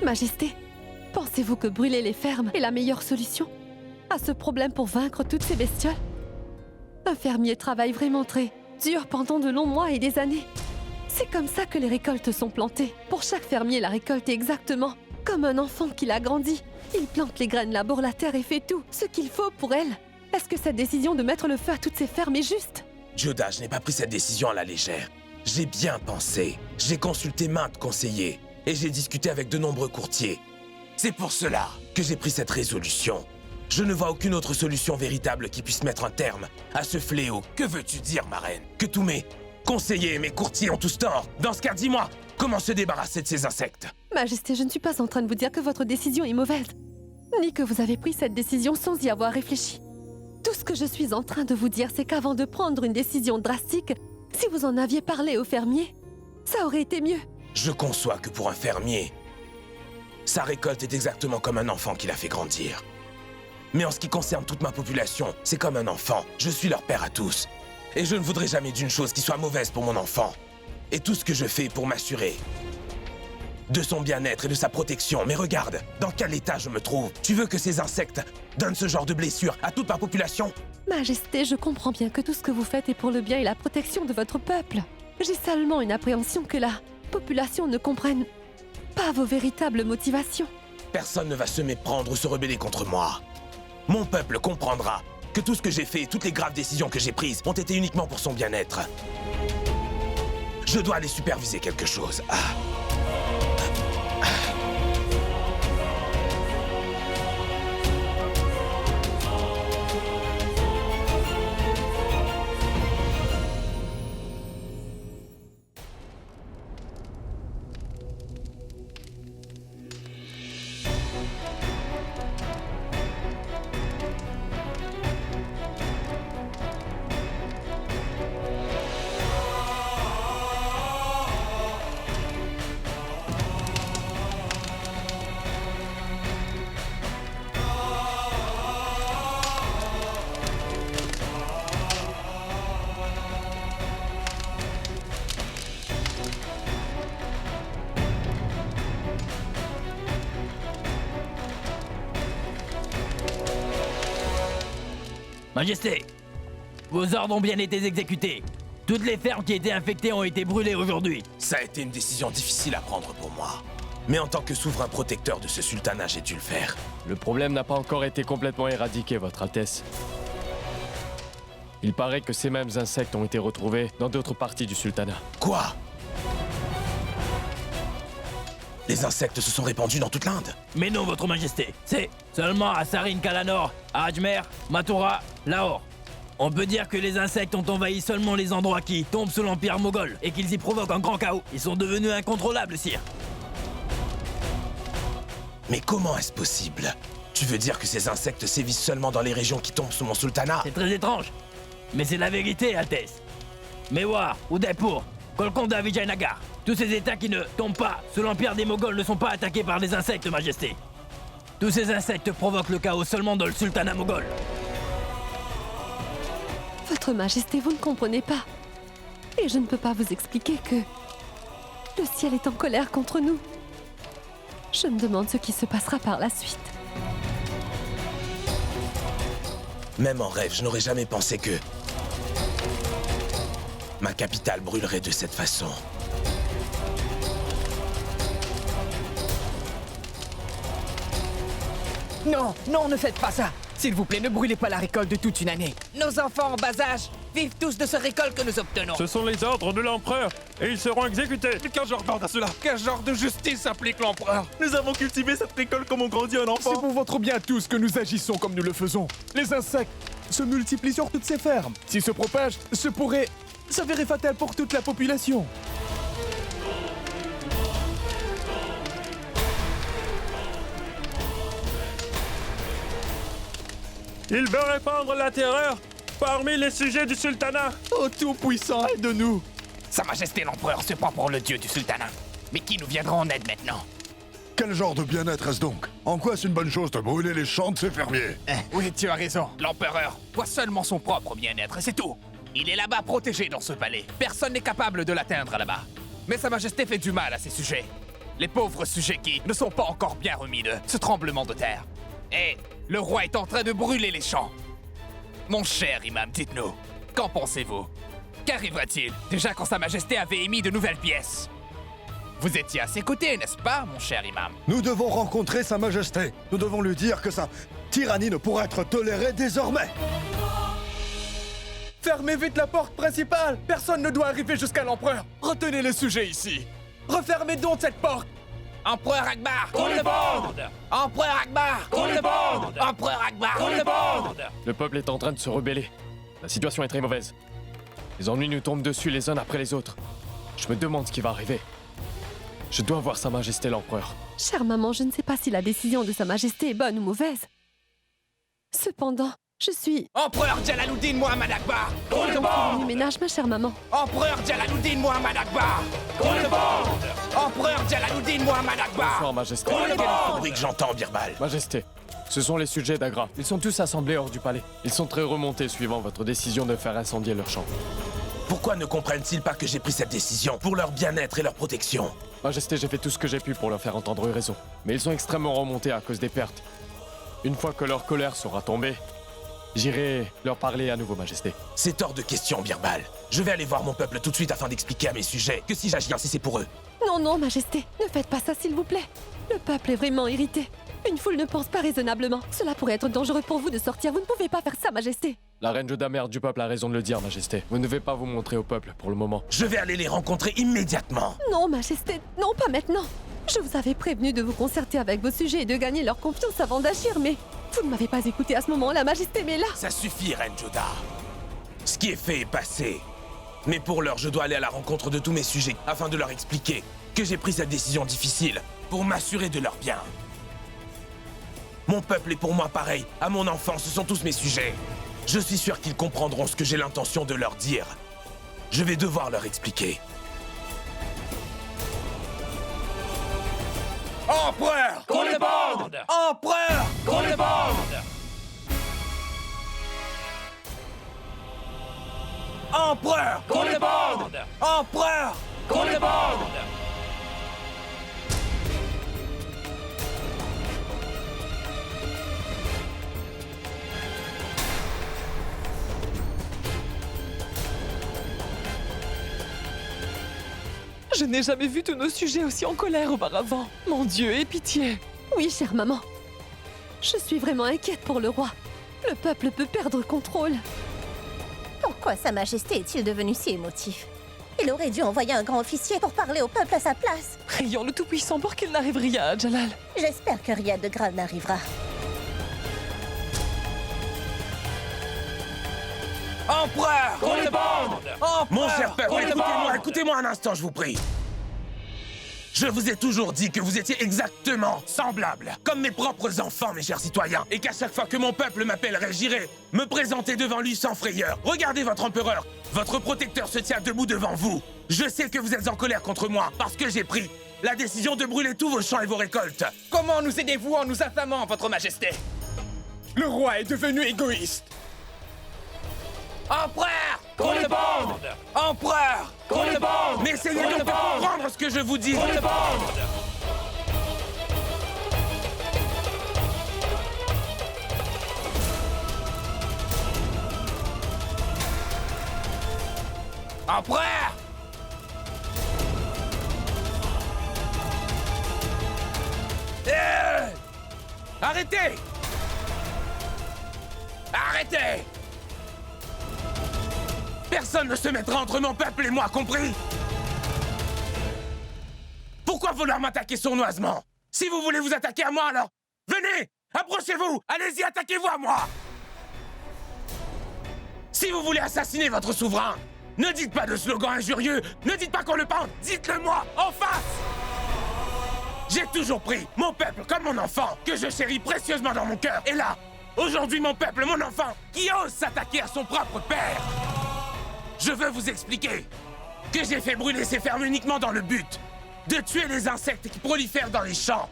[SPEAKER 4] Majesté, pensez-vous que brûler les fermes est la meilleure solution à ce problème pour vaincre toutes ces bestioles? Un fermier travaille vraiment très dur pendant de longs mois et des années. C'est comme ça que les récoltes sont plantées. Pour chaque fermier, la récolte est exactement comme un enfant qu'il a grandi. Il plante les graines, labore la terre et fait tout ce qu'il faut pour elle. Est-ce que cette décision de mettre le feu à toutes ces fermes est juste?
[SPEAKER 2] Yoda, je n'ai pas pris cette décision à la légère. J'ai bien pensé. J'ai consulté maintes conseillers. Et j'ai discuté avec de nombreux courtiers. C'est pour cela que j'ai pris cette résolution. Je ne vois aucune autre solution véritable qui puisse mettre un terme à ce fléau. Que veux-tu dire, ma reine? Que tous mes conseillers et mes courtiers ont tous tort? Dans ce cas, dis-moi, comment se débarrasser de ces insectes?
[SPEAKER 4] Majesté, je ne suis pas en train de vous dire que votre décision est mauvaise, ni que vous avez pris cette décision sans y avoir réfléchi. Tout ce que je suis en train de vous dire, c'est qu'avant de prendre une décision drastique, si vous en aviez parlé aux fermiers, ça aurait été mieux.
[SPEAKER 2] Je conçois que pour un fermier, sa récolte est exactement comme un enfant qu'il a fait grandir. Mais en ce qui concerne toute ma population, c'est comme un enfant. Je suis leur père à tous. Et je ne voudrais jamais d'une chose qui soit mauvaise pour mon enfant. Et tout ce que je fais pour m'assurer de son bien-être et de sa protection. Mais regarde, dans quel état je me trouve. Tu veux que ces insectes donnent ce genre de blessure à toute ma population?
[SPEAKER 4] Majesté, je comprends bien que tout ce que vous faites est pour le bien et la protection de votre peuple. J'ai seulement une appréhension que la population ne comprenne pas vos véritables motivations.
[SPEAKER 2] Personne ne va se méprendre ou se rebeller contre moi. Mon peuple comprendra que tout ce que j'ai fait et toutes les graves décisions que j'ai prises ont été uniquement pour son bien-être. Je dois aller superviser quelque chose.
[SPEAKER 5] Majesté, vos ordres ont bien été exécutés. Toutes les fermes qui étaient infectées ont été brûlées aujourd'hui.
[SPEAKER 2] Ça a été une décision difficile à prendre pour moi. Mais en tant que souverain protecteur de ce sultanat, j'ai dû le faire.
[SPEAKER 3] Le problème n'a pas encore été complètement éradiqué, Votre Altesse. Il paraît que ces mêmes insectes ont été retrouvés dans d'autres parties du sultanat.
[SPEAKER 2] Quoi? Les insectes se sont répandus dans toute l'Inde?
[SPEAKER 5] Mais non, Votre Majesté. C'est seulement à Sarin Kalanor, à Ajmer, Mathura, Lahore. On peut dire que les insectes ont envahi seulement les endroits qui tombent sous l'Empire moghol et qu'ils y provoquent un grand chaos. Ils sont devenus incontrôlables, sire.
[SPEAKER 2] Mais comment est-ce possible? Tu veux dire que ces insectes sévissent seulement dans les régions qui tombent sous mon sultanat?
[SPEAKER 5] C'est très étrange. Mais c'est la vérité, Altesse. Mewar, Udaipur, Golconda, Vijayanagar. Tous ces états qui ne tombent pas sous l'empire des Moghols ne sont pas attaqués par des insectes, Majesté. Tous ces insectes provoquent le chaos seulement dans le sultanat moghol.
[SPEAKER 4] Votre Majesté, vous ne comprenez pas. Et je ne peux pas vous expliquer que le ciel est en colère contre nous. Je me demande ce qui se passera par la suite.
[SPEAKER 2] Même en rêve, je n'aurais jamais pensé que ma capitale brûlerait de cette façon.
[SPEAKER 16] Non, non, ne faites pas ça. S'il vous plaît, ne brûlez pas la récolte de toute une année. Nos enfants en bas âge vivent tous de ce récolte que nous obtenons.
[SPEAKER 1] Ce sont les ordres de l'empereur, et ils seront exécutés.
[SPEAKER 17] Mais quel genre d'ordre à cela? Quel genre de justice applique l'empereur? Nous avons cultivé cette récolte comme on grandit un enfant.
[SPEAKER 8] C'est pour votre bien à tous que nous agissons comme nous le faisons. Les insectes se multiplient sur toutes ces fermes. S'ils se propagent, ce pourrait s'avérer fatal pour toute la population.
[SPEAKER 1] Il veut répandre la terreur parmi les sujets du sultanat.
[SPEAKER 8] Oh Tout-Puissant, aide-nous.
[SPEAKER 17] Sa Majesté l'empereur se prend pour le dieu du sultanat. Mais qui nous viendra en aide maintenant?
[SPEAKER 18] Quel genre de bien-être est-ce donc? En quoi c'est une bonne chose de brûler les champs de ces fermiers?
[SPEAKER 17] Oui, tu as raison. L'empereur voit seulement son propre bien-être et c'est tout. Il est là-bas protégé dans ce palais. Personne n'est capable de l'atteindre là-bas. Mais Sa Majesté fait du mal à ces sujets.
[SPEAKER 9] Les pauvres sujets qui ne sont pas encore bien remis de ce tremblement de terre. Et le roi est en train de brûler les champs. Mon cher imam, dites-nous, qu'en pensez-vous? Qu'arrivera-t-il déjà quand Sa Majesté avait émis de nouvelles pièces? Vous étiez à ses côtés, n'est-ce pas, mon cher imam?
[SPEAKER 18] Nous devons rencontrer Sa Majesté. Nous devons lui dire que sa tyrannie ne pourra être tolérée désormais.
[SPEAKER 17] Fermez vite la porte principale! Personne ne doit arriver jusqu'à l'empereur! Retenez les sujets ici! Refermez donc cette porte!
[SPEAKER 5] Empereur Akbar, qu'on le bande! Empereur Akbar, qu'on le bande! Empereur Akbar, qu'on le bande!
[SPEAKER 3] Le peuple est en train de se rebeller. La situation est très mauvaise. Les ennuis nous tombent dessus les uns après les autres. Je me demande ce qui va arriver. Je dois voir Sa Majesté l'empereur.
[SPEAKER 4] Chère maman, je ne sais pas si la décision de Sa Majesté est bonne ou mauvaise. Cependant, je suis...
[SPEAKER 9] Empereur Jalaluddin Muhammad Akbar, qu'on le
[SPEAKER 4] du
[SPEAKER 9] bande!
[SPEAKER 4] ménage, ma chère maman.
[SPEAKER 9] Empereur Jalaluddin Muhammad Akbar, qu'on le bande! Empereur Jalaluddin Muhammad Akbar,
[SPEAKER 3] Bonsoir, Majesté.
[SPEAKER 9] qu'on le bande!
[SPEAKER 2] Bruit que j'entends, Birbal.
[SPEAKER 3] Majesté, ce sont les sujets d'Agra. Ils sont tous assemblés hors du palais. Ils sont très remontés suivant votre décision de faire incendier leur champ.
[SPEAKER 2] Pourquoi ne comprennent-ils pas que j'ai pris cette décision pour leur bien-être et leur protection?
[SPEAKER 3] Majesté, j'ai fait tout ce que j'ai pu pour leur faire entendre raison. Mais ils sont extrêmement remontés à cause des pertes. Une fois que leur colère sera tombée, j'irai leur parler à nouveau, Majesté.
[SPEAKER 2] C'est hors de question, Birbal. Je vais aller voir mon peuple tout de suite afin d'expliquer à mes sujets que si j'agis ainsi, c'est pour eux.
[SPEAKER 4] Non, non, Majesté, ne faites pas ça, s'il vous plaît. Le peuple est vraiment irrité. Une foule ne pense pas raisonnablement. Cela pourrait être dangereux pour vous de sortir. Vous ne pouvez pas faire ça, Majesté.
[SPEAKER 3] La reine Jodamère du peuple a raison de le dire, Majesté. Vous ne devez pas vous montrer au peuple pour le moment.
[SPEAKER 2] Je vais aller les rencontrer immédiatement.
[SPEAKER 4] Non, Majesté, non, pas maintenant. Je vous avais prévenu de vous concerter avec vos sujets et de gagner leur confiance avant d'agir, mais vous ne m'avez pas écouté à ce moment-là, Majesté, mais là...
[SPEAKER 2] Ça suffit, Reine Joda. Ce qui est fait est passé. Mais pour l'heure, je dois aller à la rencontre de tous mes sujets afin de leur expliquer que j'ai pris cette décision difficile pour m'assurer de leur bien. Mon peuple est pour moi pareil. À mon enfant, ce sont tous mes sujets. Je suis sûr qu'ils comprendront ce que j'ai l'intention de leur dire. Je vais devoir leur expliquer.
[SPEAKER 9] Empereur, qu'on le bande! Empereur, qu'on le bande! Empereur, qu'on le bande! Empereur, qu'on le bande!
[SPEAKER 7] Je n'ai jamais vu tous nos sujets aussi en colère auparavant. Mon Dieu, aie pitié.
[SPEAKER 4] Oui, chère maman. Je suis vraiment inquiète pour le roi. Le peuple peut perdre contrôle.
[SPEAKER 13] Pourquoi Sa Majesté est-il devenu si émotif? Il aurait dû envoyer un grand officier pour parler au peuple à sa place.
[SPEAKER 7] Prions le Tout-Puissant pour qu'il n'arrive rien à Jalal.
[SPEAKER 13] J'espère que rien de grave n'arrivera.
[SPEAKER 9] Empereur, qu'on le bande! Empereur,
[SPEAKER 2] Mon cher peuple, écoutez-moi un instant, je vous prie. Je vous ai toujours dit que vous étiez exactement semblables, comme mes propres enfants, mes chers citoyens, et qu'à chaque fois que mon peuple m'appellerait, j'irai me présenter devant lui sans frayeur. Regardez votre empereur, votre protecteur se tient debout devant vous. Je sais que vous êtes en colère contre moi, parce que j'ai pris la décision de brûler tous vos champs et vos récoltes.
[SPEAKER 9] Comment nous aidez-vous en nous affamant, votre majesté?
[SPEAKER 17] Le roi est devenu égoïste.
[SPEAKER 9] Empereur, qu'on le bande! Empereur, qu'on le bande!
[SPEAKER 2] Mais essayez donc de comprendre ce que je vous dis.
[SPEAKER 9] Qu'on le bande! Empereur!
[SPEAKER 2] Arrêtez! Arrêtez! Personne ne se mettra entre mon peuple et moi, compris? Pourquoi vouloir m'attaquer sournoisement? Si vous voulez vous attaquer à moi, alors venez! Approchez-vous! Allez-y, attaquez-vous à moi! Si vous voulez assassiner votre souverain, ne dites pas de slogans injurieux, ne dites pas qu'on le pende, dites-le-moi, en face! J'ai toujours pris mon peuple comme mon enfant, que je chéris précieusement dans mon cœur. Et là, aujourd'hui, mon peuple, mon enfant, qui ose s'attaquer à son propre père. Je veux vous expliquer que j'ai fait brûler ces fermes uniquement dans le but de tuer les insectes qui prolifèrent dans les champs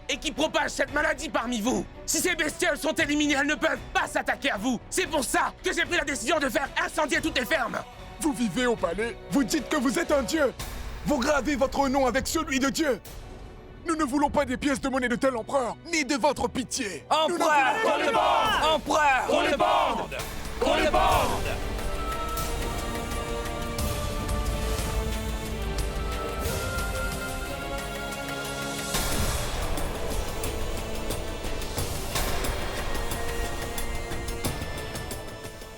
[SPEAKER 2] et qui propagent cette maladie parmi vous. Si ces bestioles sont éliminées, elles ne peuvent pas s'attaquer à vous. C'est pour ça que j'ai pris la décision de faire incendier toutes les fermes.
[SPEAKER 17] Vous vivez au palais, vous dites que vous êtes un dieu. Vous gravez votre nom avec celui de Dieu.
[SPEAKER 9] Nous ne voulons pas des pièces de monnaie de tel empereur, ni de votre pitié.
[SPEAKER 5] Empereur, qu'on le bande! Empereur, qu'on le bande! Qu'on le bande!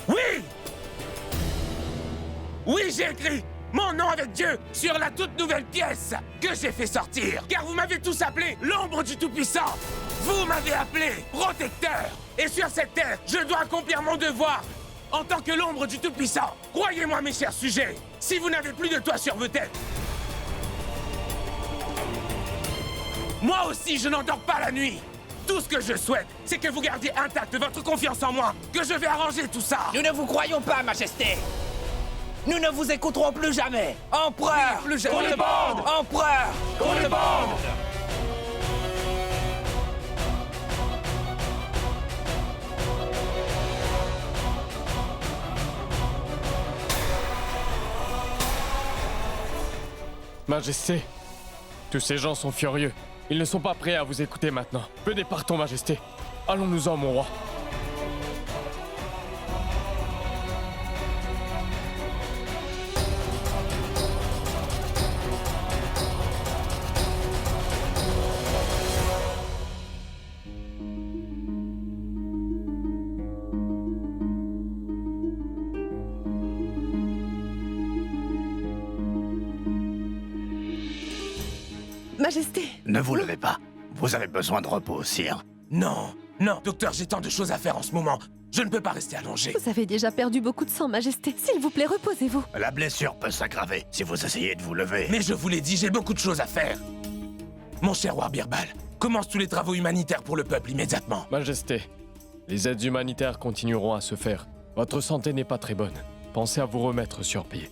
[SPEAKER 2] Oui! Oui, j'ai écrit mon nom avec Dieu sur la toute nouvelle pièce que j'ai fait sortir. Car vous m'avez tous appelé l'ombre du Tout-Puissant. Vous m'avez appelé protecteur. Et sur cette terre, je dois accomplir mon devoir en tant que l'ombre du Tout-Puissant. Croyez-moi, mes chers sujets, si vous n'avez plus de toit sur vos têtes, moi aussi, je n'endors pas la nuit. Tout ce que je souhaite, c'est que vous gardiez intacte votre confiance en moi, que je vais arranger tout ça.
[SPEAKER 5] Nous ne vous croyons pas, Majesté. Nous ne vous écouterons plus jamais. Empereur,
[SPEAKER 2] plus jamais.
[SPEAKER 5] qu'on le bande! Empereur, qu'on le bande!
[SPEAKER 3] Majesté, tous ces gens sont furieux. Ils ne sont pas prêts à vous écouter maintenant. Venez, partons, Majesté. Allons-nous-en, mon roi.
[SPEAKER 4] Majesté.
[SPEAKER 8] Ne vous levez pas. Vous avez besoin de repos, sire.
[SPEAKER 2] Non, non, docteur, j'ai tant de choses à faire en ce moment. Je ne peux pas rester allongé.
[SPEAKER 4] Vous avez déjà perdu beaucoup de sang, Majesté. S'il vous plaît, reposez-vous.
[SPEAKER 8] La blessure peut s'aggraver si vous essayez de vous lever.
[SPEAKER 2] Mais je vous l'ai dit, j'ai beaucoup de choses à faire. Mon cher roi Birbal, commence tous les travaux humanitaires pour le peuple immédiatement.
[SPEAKER 3] Majesté, les aides humanitaires continueront à se faire. Votre santé n'est pas très bonne. Pensez à vous remettre sur pied.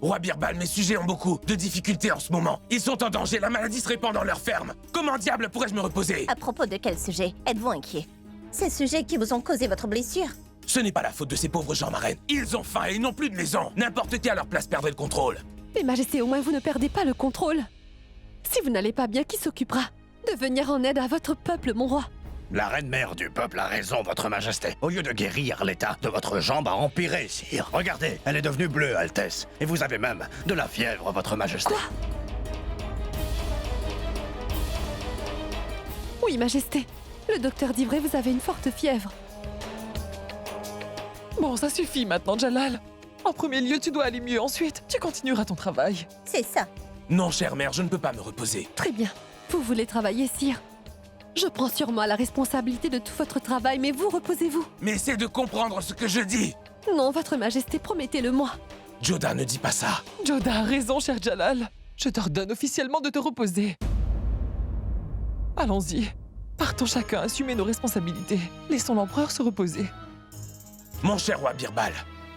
[SPEAKER 2] Roi Birbal, mes sujets ont beaucoup de difficultés en ce moment. Ils sont en danger, la maladie se répand dans leur ferme. Comment diable pourrais-je me reposer?
[SPEAKER 13] À propos de quel sujet êtes-vous inquiet? Ces sujets qui vous ont causé votre blessure?
[SPEAKER 2] Ce n'est pas la faute de ces pauvres gens, ma reine. Ils ont faim et ils n'ont plus de maison. N'importe qui à leur place perdrait le contrôle.
[SPEAKER 4] Mais Majesté, au moins vous ne perdez pas le contrôle. Si vous n'allez pas bien, qui s'occupera de venir en aide à votre peuple, mon roi?
[SPEAKER 8] La reine mère du peuple a raison, votre majesté. Au lieu de guérir, l'état de votre jambe a empiré, sire. Regardez, elle est devenue bleue, Altesse. Et vous avez même de la fièvre, votre majesté.
[SPEAKER 4] Quoi? Oui, Majesté. Le docteur dit vrai, vous avez une forte fièvre.
[SPEAKER 7] Bon, ça suffit maintenant, Jalal. En premier lieu, tu dois aller mieux. Ensuite, tu continueras ton travail.
[SPEAKER 13] C'est ça.
[SPEAKER 2] Non, chère mère, je ne peux pas me reposer.
[SPEAKER 4] Très bien. Vous voulez travailler, sire. Je prends sur moi la responsabilité de tout votre travail, mais vous, reposez-vous.
[SPEAKER 2] Mais essayez de comprendre ce que je dis.
[SPEAKER 4] Non, votre majesté, promettez-le-moi.
[SPEAKER 2] Joda, ne dis pas ça.
[SPEAKER 7] Joda a raison, cher Jalal. Je t'ordonne officiellement de te reposer. Allons-y. Partons chacun assumer nos responsabilités. Laissons l'empereur se reposer.
[SPEAKER 2] Mon cher roi Birbal,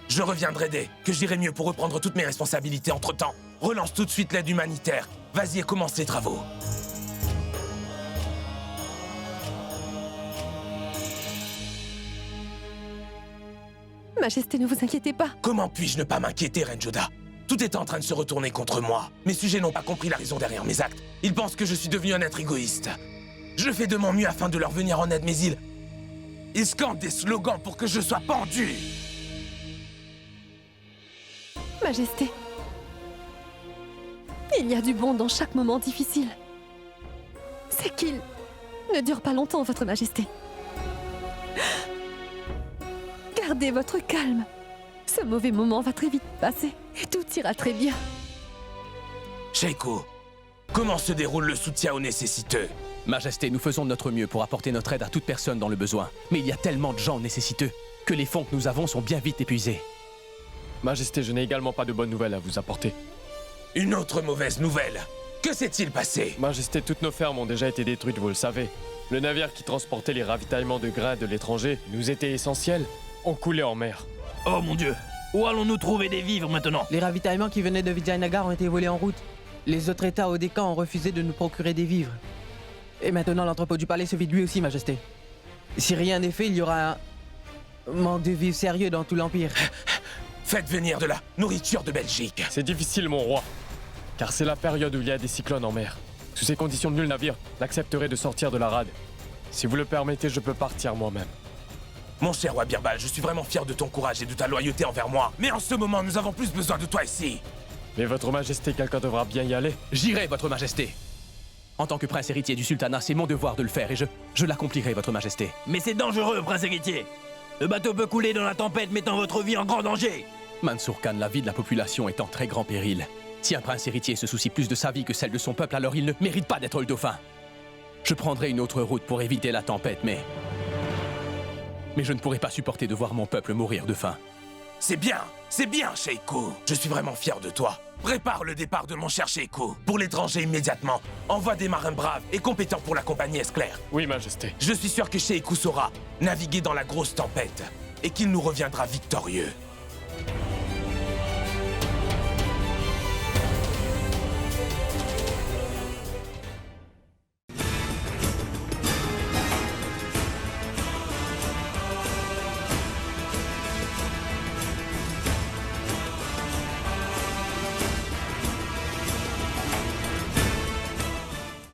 [SPEAKER 2] je reviendrai dès que j'irai mieux pour reprendre toutes mes responsabilités entre-temps. Relance tout de suite l'aide humanitaire. Vas-y et commence les travaux.
[SPEAKER 4] Majesté, ne vous inquiétez pas.
[SPEAKER 2] Comment puis-je ne pas m'inquiéter, Reine Joda? Tout est en train de se retourner contre moi. Mes sujets n'ont pas compris la raison derrière mes actes. Ils pensent que je suis devenu un être égoïste. Je fais de mon mieux afin de leur venir en aide, mais ils scandent des slogans pour que je sois pendu.
[SPEAKER 4] Majesté, il y a du bon dans chaque moment difficile. C'est qu'il ne dure pas longtemps, votre majesté. Gardez votre calme. Ce mauvais moment va très vite passer et tout ira très bien.
[SPEAKER 2] Sheiko, comment se déroule le soutien aux nécessiteux?
[SPEAKER 11] Majesté, nous faisons de notre mieux pour apporter notre aide à toute personne dans le besoin. Mais il y a tellement de gens nécessiteux que les fonds que nous avons sont bien vite épuisés.
[SPEAKER 3] Majesté, je n'ai également pas de bonnes nouvelles à vous apporter.
[SPEAKER 2] Une autre mauvaise nouvelle. Que s'est-il passé?
[SPEAKER 3] Majesté, toutes nos fermes ont déjà été détruites, vous le savez. Le navire qui transportait les ravitaillements de grains de l'étranger, nous était essentiel, ont coulé en mer.
[SPEAKER 5] Oh mon Dieu! Où allons-nous trouver des vivres maintenant?
[SPEAKER 10] Les ravitaillements qui venaient de Vijayanagar ont été volés en route. Les autres États au Décan ont refusé de nous procurer des vivres. Et maintenant, l'entrepôt du palais se vide lui aussi, Majesté. Si rien n'est fait, il y aura un manque de vivres sérieux dans tout l'Empire.
[SPEAKER 2] Faites venir de la nourriture de Belgique.
[SPEAKER 3] C'est difficile, mon roi. Car c'est la période où il y a des cyclones en mer. Sous ces conditions, nul navire n'accepterait de sortir de la rade. Si vous le permettez, je peux partir moi-même.
[SPEAKER 2] Mon cher roi Birbal, je suis vraiment fier de ton courage et de ta loyauté envers moi. Mais en ce moment, nous avons plus besoin de toi ici.
[SPEAKER 3] Mais votre majesté, quelqu'un devra bien y aller.
[SPEAKER 11] J'irai, votre majesté. En tant que prince héritier du sultanat, c'est mon devoir de le faire et je l'accomplirai, votre majesté.
[SPEAKER 5] Mais c'est dangereux, prince héritier. Le bateau peut couler dans la tempête, mettant votre vie en grand danger.
[SPEAKER 11] Mansour Khan, la vie de la population est en très grand péril. Si un prince héritier se soucie plus de sa vie que celle de son peuple, alors il ne mérite pas d'être le dauphin. Je prendrai une autre route pour éviter la tempête, mais je ne pourrai pas supporter de voir mon peuple mourir de faim.
[SPEAKER 2] C'est bien, Sheikou. Je suis vraiment fier de toi. Prépare le départ de mon cher Sheikou. Pour l'étranger immédiatement, envoie des marins braves et compétents pour la compagnie Esclair.
[SPEAKER 3] Oui, majesté.
[SPEAKER 2] Je suis sûr que Sheikou saura naviguer dans la grosse tempête et qu'il nous reviendra victorieux.